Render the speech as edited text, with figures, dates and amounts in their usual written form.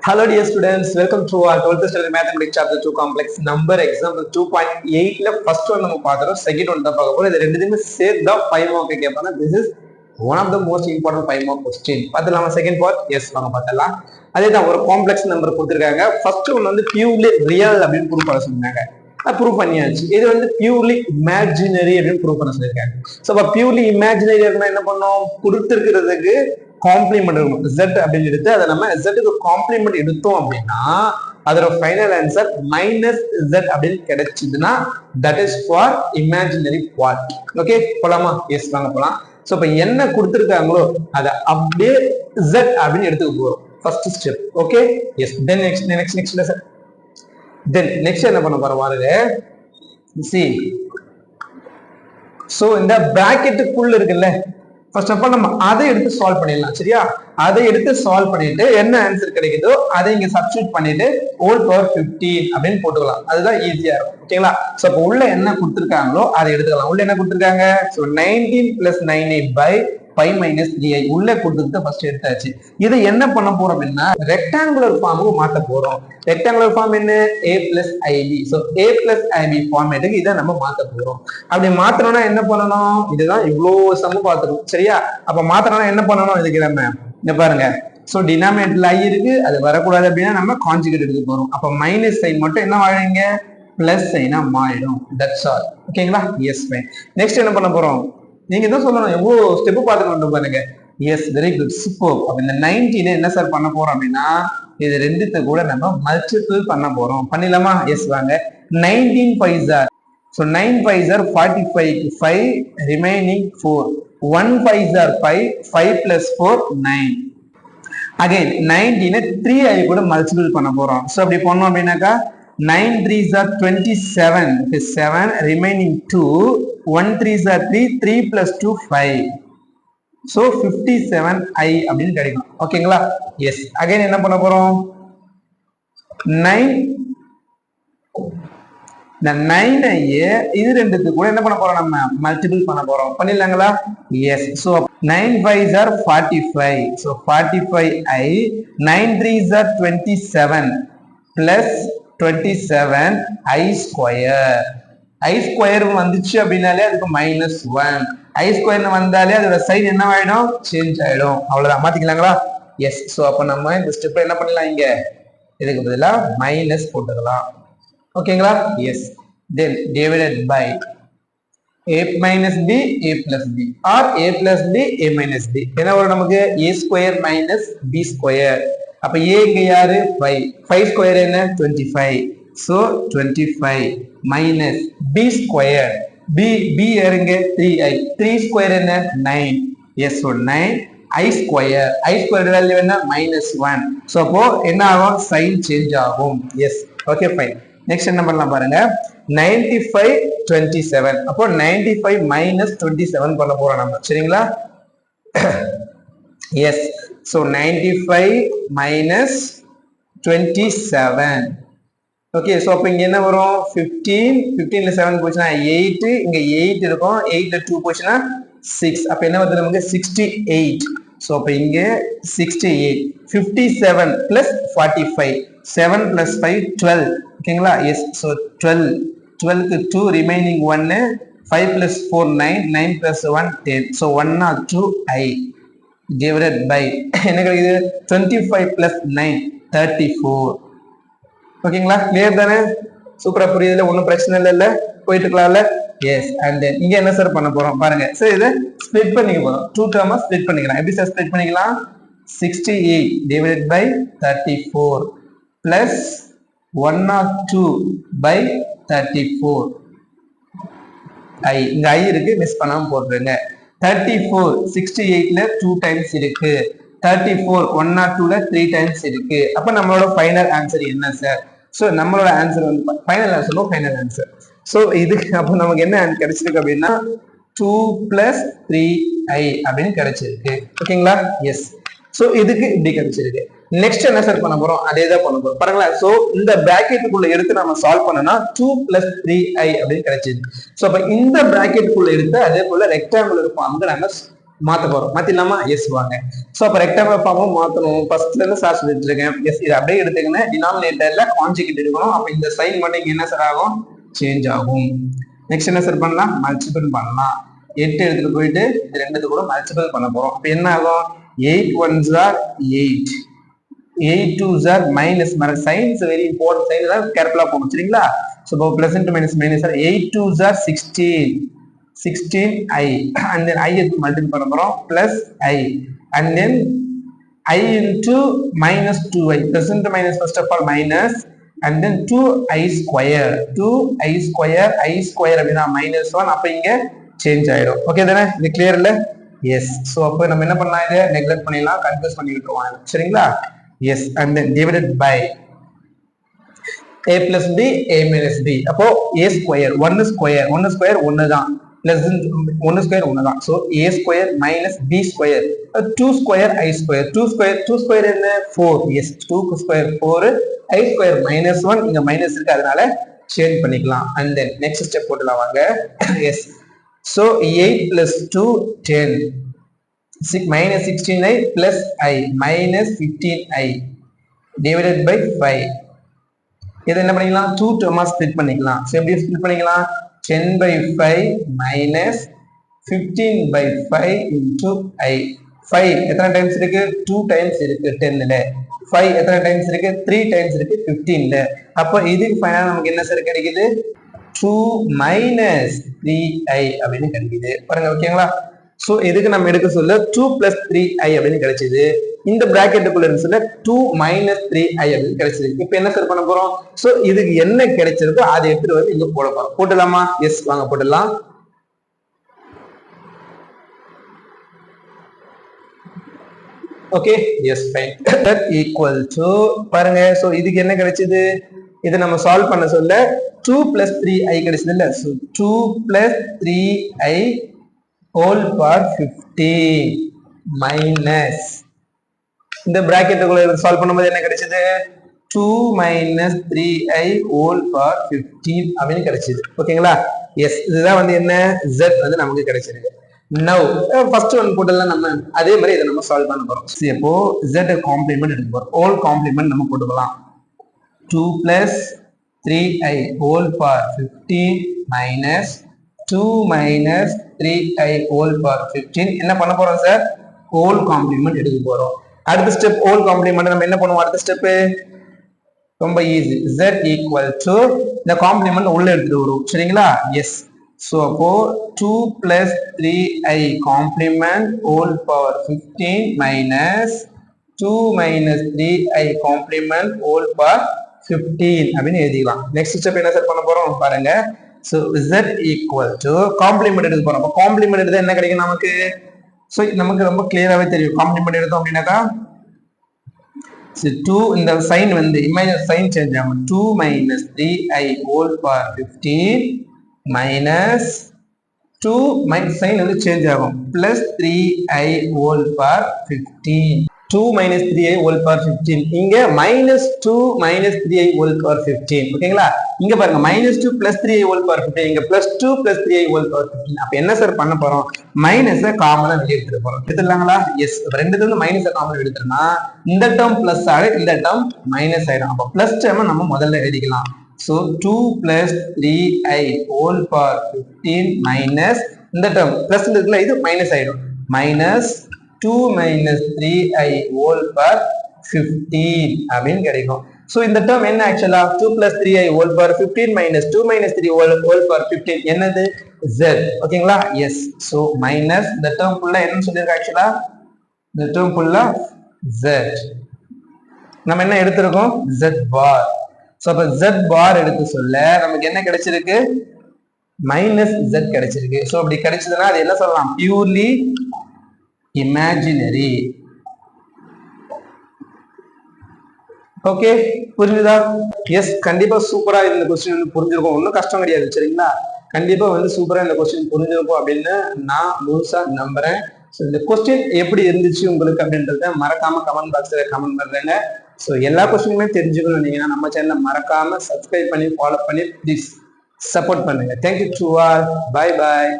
Hello dear students, welcome to our 12th standard mathematics chapter 2 complex number example 2.8 ல first one நம்ம பார்த்தோம், second one தான் பார்க்க போறோம். இது ரெண்டுமே சேர்த்தா 5 மார்க் கேட்பாங்க. This is one of the most important 5 mark question. பார்த்தலாமா second part? Yes, வாங்க பார்த்தலாம். அதேதான் ஒரு காம்ப்ளெக்ஸ் நம்பர் கொடுத்திருக்காங்க. first one வந்து purely real அப்படின்னு ப்ரூவ் பண்ண சொன்னாங்க. ப்ரூவ் பண்ணியாச்சு. இது வந்து பியூர்லி இமேஜினரி அப்படின்னு ப்ரூவ் பண்ண சொல்லியிருக்காங்க. ஸோ அப்போ பியூர்லி இமேஜினரி என்ன பண்ணோம், கொடுத்துருக்கிறதுக்கு காம்ப்ளிமெண்ட் இருக்கும் z அப்படின்னு எடுத்து அதை நம்ம z-க்கு காம்ப்ளிமெண்ட் எடுத்தோம் அப்படின்னா அதோட ஃபைனல் ஆன்சர் -z அப்படின்னு கிடைச்சதுன்னா that is for imaginary part. Okay, போலாமா? எஸ், வாங்க போலாம். ஸோ இப்போ என்ன கொடுத்துருக்காங்களோ அதை அப்படியே z அப்படின்னு எடுத்துக்க போறோம். First step. Okay, yes. Then next என்ன பண்ண போறோம் பாருங்க. see, சோ இந்த பிராக்கெட்டுக்குள்ள இருக்குல்ல, ஃபர்ஸ்ட் ஆஃப் ஆல் நம்ம அதை எடுத்து சால்வ் பண்ணிடலாம். சரியா? அதை எடுத்து சால்வ் பண்ணிட்டு என்ன ஆன்சர் கிடைக்குதோ அதை இங்க சப்ஸ்டிட்யூட் பண்ணிட்டு ஹோல் பவர் 15 அப்படின்னு போட்டுக்கலாம். அதுதான் ஈஸியா இருக்கும். ஓகேங்களா? சோ அப்ப உள்ள என்ன கொடுத்திருக்காங்களோ அதை எடுத்துக்கலாம். உள்ள என்ன கொடுத்திருக்காங்க? சோ 19 + 9 by 5 - 3i உள்ள கொடுத்துட்டு ஃபர்ஸ்ட் எடுத்தாச்சு. இதை என்ன பண்ண போறோம் அப்படின்னா ரெக்டாங்குலர் ஃபார்முக்கு மாத்த போறோம். ரெக்டாங்குலர் ஃபார்ம் என்ன? a + ib. So a + ib ஃபார்மேட்டுக்கு இதை நம்ம மாத்த போறோம். அப்படி மாத்தணும்னா என்ன பண்ணணும்? இதுதான் இவ்வளவு சம பார்த்துக்கணும். சரியா? அப்ப மாத்தணும்னா என்ன பண்ணணும்? இதுக்கு நம்ம இங்க பாருங்க. சோ டினாமினேட்டர்ல i இருக்கு, அது வரக்கூடாது அப்படின்னா நம்ம கான்ஜுகேட் எடுக்க போறோம். அப்ப மைனஸ் சைன் மட்டும் என்ன ஆயிடுங்க? பிளஸ் சைனா மாறிடும். That's all. ஓகேங்களா? Yes, fine. நெக்ஸ்ட் என்ன பண்ண போறோம்? நீங்க என்ன சொல்லணும், எவ்வளவு ஸ்டெப் பார்த்துட்டு பாருங்க. Yes, very good, super. அப்ப இந்த 19 என்ன சார் பண்ண போறோம் அப்படின்னா இது ரெண்டுத்தை கூட நம்ம மல்டிபிள் பண்ண போறோம். பண்ணிடலாமா? எஸ், வாங்க. 19 5s are, so 9 5s are 45, 5 remaining 4, 1 5s are 5, 5 + 4 9. Again 19 3i கூட மல்டிபிள் பண்ண போறோம். சோ அப்படி பண்ணோம் அப்படின்னாக்கா 9 3s are 27, 7 remaining 2, 1 3s are 3, 3 + 2 5. so 57i அப்படின்னு கிடைக்கும். ஓகேங்களா? எஸ். அகைன் என்ன பண்ண போறோம்? 9 இந்த 9ஐ இது ரெண்டுத்துக்கு கூட என்ன பண்ண போறோம்? நம்ம மல்டிபிள் பண்ண போறோம். பண்ணிடலாங்களா? S. So 9 5s are 45, so 45i, 9 3s are 27 plus 27 i square. i square வந்துச்சு அப்படின்னாலே அதுக்கு -1. i ஸ்கொயர் வந்தாலே அதோட சைன் என்ன ஆயிடும்? சேஞ்ச் ஆயிடும். அவ்வளவுதான். மாத்திக்கலாங்களா? எஸ். சோ அப்ப நம்ம இந்த ஸ்டெப்ல என்ன பண்ணலாம்? இங்க இதுக்கு பதிலா மைனஸ் போட்டுக்கலாம். ஓகேங்களா? Yes. Then divided by a - b a + b or a + b a - b. என்ன வரும் நமக்கு? a square - b square. அப்ப a இங்க யாரு? 5. 5 ஸ்கொயர் என்ன? 25. so 25 minus b square. b யாருங்க? 3i. 3 ஸ்கொயர் என்ன? 9. yes, so 9 i square. i square value என்ன? -1. so அப்போ என்ன ஆகும்? சைன் சேஞ்ச் ஆகும். Yes, okay, fine. நெக்ஸ்ட் என்ன பண்ணலாம் பாருங்க. 95 27. அப்போ 95 - 27 பண்ண போறோம் நம்ம. சரிங்களா? எஸ். so 95 - 27. ஓகே, சோ அப்ப இங்க என்ன வரும்? 15. 15 ல 7 போச்சுன்னா 8. இங்க 8 இருக்கும். 8 ல 2 போச்சுன்னா 6. அப்ப என்ன வருது நமக்கு? 68. சோ அப்ப இங்க 68. 57 + 45. 7 + 5 12. ஓகேங்களா? எஸ். சோ 12. 12 க்கு 2 remaining 1. 5 + 4 9. 9 + 1 10. so 102i divided by என்ன கிடைக்குது? 25 + 9 34. ஓகேங்களா? கிளியர் தானே? சூப்பரா புரியுதுல? ஒன்னும் பிரச்சனை இல்ல, போயிட்டு இருக்கலாம்ல? எஸ். அண்ட் தென் இங்க என்ன சார் பண்ண போறோம் பாருங்க. சரி, இதை ஸ்ப்ளிட் பண்ணிக்க போறோம். 2 டேர்மா ஸ்ப்ளிட் பண்ணிக்கலாம். எப்படி சார் ஸ்ப்ளிட் பண்ணிக்கலாம்? 68 divided by 34 plus 102 by 34. i இங்க i இருக்கு, மிஸ் பண்ணாம போட்டுருங்க. 34 68 ல 2 டைம்ஸ் இருக்கு. 34 102 ல 3 டைம்ஸ் இருக்கு. அப்ப நம்மளோட ஃபைனல் ஆன்சர் என்ன சார்? சோ நம்மளோட ஆன்சர் வந்து ஃபைனல் ஆன்சர். சோ இது அப்ப நமக்கு என்ன கிடைச்சிருக்கு அப்படின்னா 2 + 3i அப்படின்னு கிடைச்சிருக்கு. ஓகேங்களா? எஸ். சோ இதுக்கு இப்படி கிடைச்சிருக்கு. நெக்ஸ்ட் என்ன சார் பண்ண போறோம்? அதே தான் பண்ண போறோம். பாருங்களா? சோ இந்த பிராக்கெட்டுக்குள்ள எடுத்து நம்ம சால்வ் பண்ணனா 2 + 3i அப்படின்னு கிடைச்சிருக்கு. சோ அப்ப இந்த பிராக்கெட்டுக்குள்ள எடுத்து அதே போல ரெக்டாங்குலர் ஃபார்முக்கு நாம மாத்த போறோம். மாத்திடலாமா? எஸ் வாங்க. சோ அப்ப ரெக்டாங்குலர் ஃபார்மும் மாத்தணும். ஃபர்ஸ்ட்ல இருந்து சார் சொல்லிட்டு இருக்கேன். எஸ் இது அப்படியே எடுத்துக்கங்க. டினாமினேட்டர்ல கான்ஜுகேட் எடுக்கணும். அப்ப இந்த சைன் மட்டும் இங்க என்ன சார் ஆகும்? சேஞ்ச் ஆகும். நெக்ஸ்ட் என்ன சார் பண்ணலாம்? மல்டிபிள் பண்ணலாம். 8 எடுத்துட்டு போயிட்டு இது ரெண்டு கூட மல்டிபிள் பண்ண போறோம். அப்ப என்ன ஆகும்? 8 1s are 8, 8 2s are minus. Signs very important. Sign தான் கேர்ஃபுல்லா போகணும் சரிங்களா? சோ இப்போ plus into minus minus 8 2s are 16, 16i, and then i is multiple பண்ண போறோம் plus i, and then i into minus 2i. Plus into minus first of all minus, and then 2i square, 2i square, i square அப்படின்னா minus 1. அப்ப இங்க change ஆயிடும். Okay தானே? இது clear இல்ல? S. So அப்ப நம்ம என்ன பண்ணலாம்? இதை நெக்லெக்ட் பண்ணிடலாம், கன்ஃபியூஸ் பண்ணி விட்டுருவாங்க சரிங்களா? S. and then divided by a plus b, a minus b. அப்போ a square, 1 square, 1 square 1 தான், plus 1 square 1 தான். so a square minus b square, 2 square i square, 2 square என்ன? 4. yes, 2 square 4, i square minus 1. இங்க minus இருக்கு, அதனால change பண்ணிக்கலாம். and then next step போட்டுலாம் வாங்க. S. so 8 plus 2 10, minus 16i plus i minus 15i divided by 5. இதை என்ன பண்ணிக்கலாம்? 2 டேர்மா ஸ்ப்ளிட் பண்ணிக்கலாம். சோ எப்படி ஸ்ப்ளிட் பண்ணிக்கலாம்? 10 by 5 minus 15 by 5 into i. 5 எத்தனை டைம்ஸ் இருக்கு? 2 டைம்ஸ் இருக்கு 10 ல. 5 எத்தனை டைம்ஸ் இருக்கு? 3 டைம்ஸ் இருக்கு 15 ல. அப்ப இதுக்கு ஃபைனலா நமக்கு என்ன சார் கிடைக்குது? 2 minus 3i அப்படின்னு கிடைக்குது. பாருங்க ஓகேங்களா? சோ இதுக்கு நம்ம எடுக்க சொல்ல 2 plus 3i அப்படின்னு கிடைச்சது. இந்த பிராக்கெட்டுக்குள்ள இருந்துச்சுல 2 minus 3i அப்படின்னு கிடைச்சது. இப்போ என்ன சார் பண்ண போறோம்? சோ இதுக்கு என்ன கிடைச்சிருக்கோ அதை எடுத்துட்டு வந்து இங்க போட போறோம். போடலாமா? எஸ் வாங்க போடலாம். Okay yes fine. That equal to பாருங்க. சோ இதுக்கு என்ன கிடைச்சது? இதை நம்ம சால்வ் பண்ண சொல்ல 2 plus 3i கிடைச்சது இல்ல? So 2 plus 3i whole power 15 minus இந்த பிராக்கெட்டுக்குள்ள சால்வ் பண்ணும்போது என்ன கிடைச்சது? 2 minus 3i whole power 15 அப்படின்னு கிடைச்சது. ஓகேங்களா? எஸ். இதுதான் வந்து என்ன? z வந்து நமக்கு கிடைச்சிருக்கு. now first one போட்டலாம் நம்ம அதே மாதிரி இதை நம்ம சால்வ் பண்ண போறோம். சரி அப்போ z காம்ப்ளிமெண்ட் எடுக்க போறோம். ஹோல் காம்ப்ளிமெண்ட் நம்ம போட்டுக்கலாம். 2 plus 3i whole power 15 minus 2 minus 3i whole power 15. என்ன பண்ண போறோம் சார்? ஹோல் காம்ப்ளிமெண்ட் எடுக்க போறோம். அடுத்த ஸ்டெப் ஹோல் காம்ப்ளிமெண்ட் நம்ம என்ன பண்ணுவோம்? அடுத்த ஸ்டெப் ரொம்ப ஈஸி. z equal to இந்த காம்ப்ளிமெண்ட் உள்ள எடுத்துட்டு வரும் சரிங்களா? எஸ். சோ அப்போ 2 plus 3i complement whole power 15 minus 2 minus 3i complement whole power 15 அப்படின்னு எழுதிக்கலாம். நெக்ஸ்ட் ஸ்டெப் என்ன சார் பண்ண போறோம் பாருங்க. So z equal to complement எடுக்க போறோம். அப்ப காம்ப்ளிமெண்ட் எடுத்தா என்ன கிடைக்கும் நமக்கு? சோ நமக்கு ரொம்ப கிளியராவே தெரியும். காம்ப்ளிமெண்ட் எடுத்தோம் அப்படின்னாக்கா 2 இந்த சைன் வந்து இமேஜின் சைன் சேஞ்ச் ஆகும். 2 minus 3i whole power 15 minus 2 minus sign வந்து சேஞ்ச் ஆகும் plus 3i whole power 15. 2 minus 3i whole power 15. இங்க minus 2 minus 3i whole power 15. ஓகேங்களா? இங்க பாருங்க minus 2 plus 3i whole power 15. இங்க plus 2 plus 3i whole power 15. அப்ப என்ன sir பண்ண போறோம்? மைனஸ காமனா வெளிய எடுத்துட்டு போறோம். எடுத்துடலாங்களா? எஸ். ரெண்டுத்துல இருந்து மைனஸ காமனா எடுத்துட்டோம்னா இந்த டேர்ம் பிளஸ் ஆயிடும், இந்த டேர்ம் மைனஸ் ஆயிடும். அப்ப பிளஸ் டேர்ம் நம்ம முதல்ல எழுதிக்கலாம். so 2 plus 3i whole power 15 minus இந்த டேர்ம் பிளஸ் இருக்குல்ல, இது மைனஸ் ஆயிடும். minus 2 minus 3i whole power 15 அப்படின்னு கிடைக்கும். சோ இந்த டேர்ம் என்ன ஆக்சுவலா? 2 plus 3i whole power 15 minus 2 minus 3 whole power 15 என்னது? z. ஓகேங்களா? எஸ். சோ மைனஸ் இந்த டேர்ம் ஃபுல்லா என்ன சொல்லிருக்க ஆக்சுவலா? இந்த டேர்ம் ஃபுல்லா z. நம்ம என்ன எடுத்திருக்கோம்? z bar. சோ அப்ப z bar எடுத்து சொல்ல நமக்கு என்ன கிடைச்சிருக்கு? மைனஸ் z கிடைச்சிருக்கு. சோ அப்படி கிடைச்சதுன்னா அது என்ன சொல்லலாம்? Purely imaginary. ஓகே புரிஞ்சுதா? எஸ். கண்டிப்பா சூப்பரா இந்த கொஸ்டின் வந்து புரிஞ்சிருக்கும். ஒன்றும் கஷ்டம் கிடையாது சரிங்களா? கண்டிப்பா வந்து சூப்பரா இந்த கொஸ்டின் புரிஞ்சிருக்கும் அப்படின்னு நான் முழுசா நம்புறேன். இந்த கொஸ்டின் எப்படி இருந்துச்சு உங்களுக்கு அப்படின்றத மறக்காம கமெண்ட் பாக்ஸ்ல கமெண்ட் பண்றேங்க. ஸோ எல்லா கொஸ்டினுமே தெரிஞ்சுக்கணும் நீங்கன்னா நம்ம சேனலை மறக்காம சப்ஸ்கிரைப் பண்ணி ஃபாலோ பண்ணி ப்ளீஸ் சப்போர்ட் பண்ணுங்க. Thank you to all. Bye bye.